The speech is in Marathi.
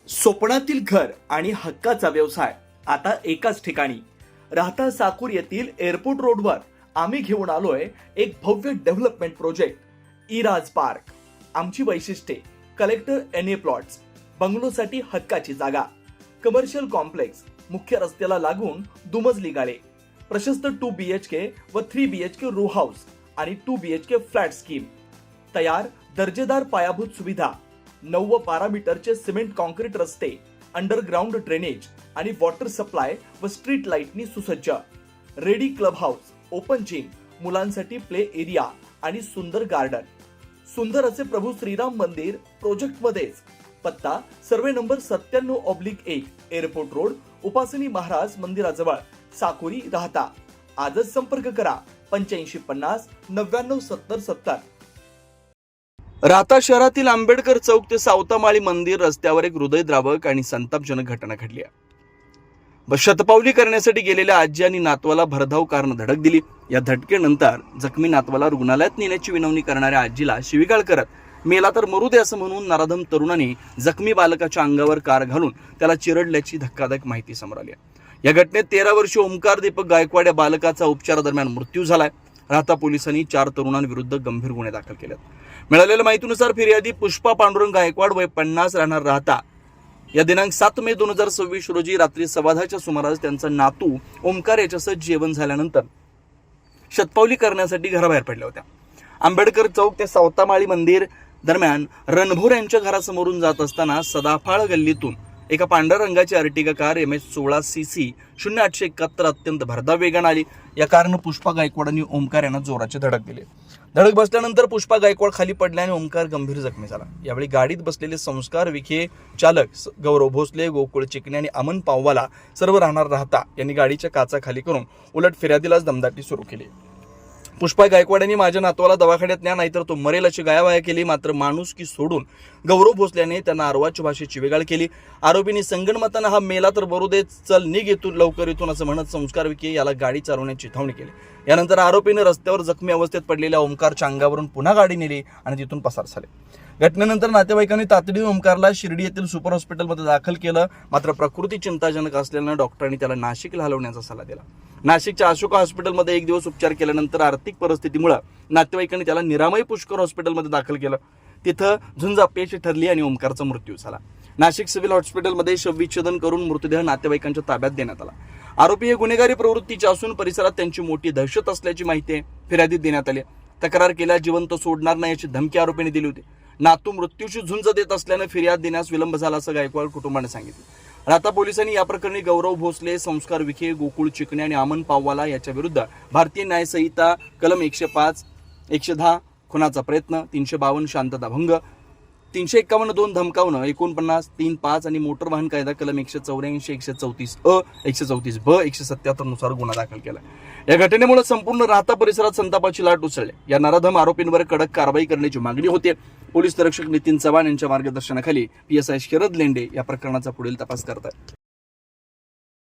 स्वप्नातील घर आणि हक्काचा व्यवसाय आता एकाच ठिकाणी. राहता साकूर येथील एअरपोर्ट रोडवर आम्ही घेऊन आलोय एक भव्य डेव्हलपमेंट प्रोजेक्ट इराज पार्क. आमची वैशिष्ट्ये: कलेक्टर एनए प्लॉट्स, बंगलोसाठी हक्काची जागा, कमर्शियल कॉम्प्लेक्स, मुख्य रस्त्याला लागून दुमजली गाळे, प्रशस्त 2 BHK व 3 BHK रो हाऊस आणि 2 BHK फ्लॅट स्कीम. तयार दर्जेदार पायाभूत सुविधा, 9 व 12 मीटरचे सिमेंट कॉन्क्रीट रस्ते, अंडरग्राउंड ड्रेनेज आणि वॉटर सप्लाय व स्ट्रीट लाईटनी सुसज्ज. Ready club house, open gym, मुलांसाठी प्ले एरिया आणि सुंदर गार्डन. सुंदर असे प्रभू श्रीराम मंदिर प्रोजेक्ट मध्येच. पत्ता: सर्वे नंबर 97/1, एअरपोर्ट रोड, उपासनी महाराज मंदिराजवळ, साकुरी, राहता. आजच संपर्क करा 8550 99 70 70. राहता शहरातील आंबेडकर चौक ते सावतामाळी मंदिर रस्त्यावर एक हृदयद्रावक आणि संतापजनक घटना घडली आहे. शतपावली करण्यासाठी गेलेल्या आजी आणि नातवाला भरधाव कारनं धडक दिली. या धडकेनंतर जखमी नातवाला रुग्णालयात नेण्याची विनवणी करणाऱ्या आजीला शिवीगाळ करत मेला तर मरू दे असं म्हणून नराधम तरुणाने जखमी बालकाच्या अंगावर कार घालून त्याला चिरडल्याची धक्कादायक माहिती समोर आली आहे. या घटनेत 13 वर्षीय ओमकार दीपक गायकवाड या बालकाचा उपचारादरम्यान मृत्यू झालाय. राहता पोलिसांनी 4 तरुणांविरुद्ध गंभीर गुन्हे दाखल केलेत. मिळालेल्या माहितीनुसार फिर्यादी पुष्पा पांडुरंग गायकवाड, वय 50, राहणार राहता, या दिनांक 7 मे 2026 रोजी रात्री 10:15च्या सुमारास त्यांचा नातू ओमकार याच्यासह जेवण झाल्यानंतर शतपावली करण्यासाठी घराबाहेर पडल्या होत्या. आंबेडकर चौक ते सावतामाळी मंदिर दरम्यान रणभोर यांच्या घरासमोरून जात असताना सदाफाळ गल्लीतून एका पांढऱ्या रंगाची अर्टिगा कार MS16 CC 0871 अत्यंत भरधाव वेगाने आली. या कारनं पुष्पा गायकवाडांनी ओमकार यांना जोराची धडक दिली. धडक बसल्यानंतर पुष्पा गायकवाड खाली पडल्याने ओमकार गंभीर जखमी झाला. यावेळी गाडीत बसलेले संस्कार विखे चालक गौरव भोसले, गोकुळ चिकणे आणि अमन पाववाला, सर्व राहणार राहता, यांनी गाडीच्या काचा खाली करून उलट फिर्यादीलाच दमदाटी सुरू केली. पुष्पा गायकवाडांनी माझ्या नातवाला दवाखान्यात न्या नाहीतर तो मरेल अशी गायावाया केली. मात्र माणुसकी सोडून गौरव भोसल्याने त्यांना अर्वाच्य भाषेत शिवीगाळ केली. आरोपींनी संगणमतानं हा मेला तर बरू दे, चल निघ इथून लवकर इथून असं म्हणत संस्कार विखे याला गाडी चालवण्याची चिथावणी केली. यानंतर आरोपीने रस्त्यावर जखमी अवस्थेत पडलेल्या ओमकारच्या अंगावरून पुन्हा गाडी नेली आणि तिथून पसार झाले. घटनेनंतर नातेवाईकांनी तातडीने ओमकारला शिर्डी येथील सुपर हॉस्पिटलमध्ये दाखल केलं. मात्र प्रकृती चिंताजनक असल्यानं डॉक्टरांनी त्याला नाशिकला हलवण्याचा सल्ला दिला. नाशिकच्या अशोका हॉस्पिटलमध्ये 1 दिवस उपचार केल्यानंतर आर्थिक परिस्थितीमुळे नातेवाईकांनी त्याला निरामय पुष्कर हॉस्पिटलमध्ये दाखल केलं. तिथं झुंज अपयशी ठरली आणि ओमकारचा मृत्यू झाला. नाशिक सिव्हिल हॉस्पिटलमध्ये शवविच्छेदन करून मृतदेह नातेवाईकांच्या ताब्यात देण्यात आला. आरोपी हे गुन्हेगारी प्रवृत्तीचे असून परिसरात त्यांची मोठी दहशत असल्याची माहिती फिर्यादीत देण्यात आली. तक्रार केल्यास जिवंत सोडणार नाही याची धमकी आरोपीने दिली होती. नातू मृत्यूची झुंज देत असल्याने फिर्याद देण्यास विलंब झाला असं गायकवाड कुटुंबाने सांगितलं. राहता पोलिसांनी या प्रकरणी गौरव भोसले, संस्कार विखे, गोकुळ चिकणे आणि अमन पाववाला याच्या विरुद्ध भारतीय न्याय संहिता कलम 105, 110 खुनाचा प्रयत्न, 352 शांतता भंग, 351 2 धमकावणं, 49 3 5 आणि मोटर वाहन कायदा कलम 184, 134 134 ब 177 नुसार गुन्हा दाखल केला. या घटनेमुळे संपूर्ण राहता परिसरात संतापाची लाट उसळली. या नराधम आरोपींवर कडक कारवाई करण्याची मागणी होते. पोलीस निरीक्षक नितीन चव्हाण यांच्या मार्गदर्शनाखाली PSI शरद लेंडे या प्रकरणाचा पुढील तपास करतात.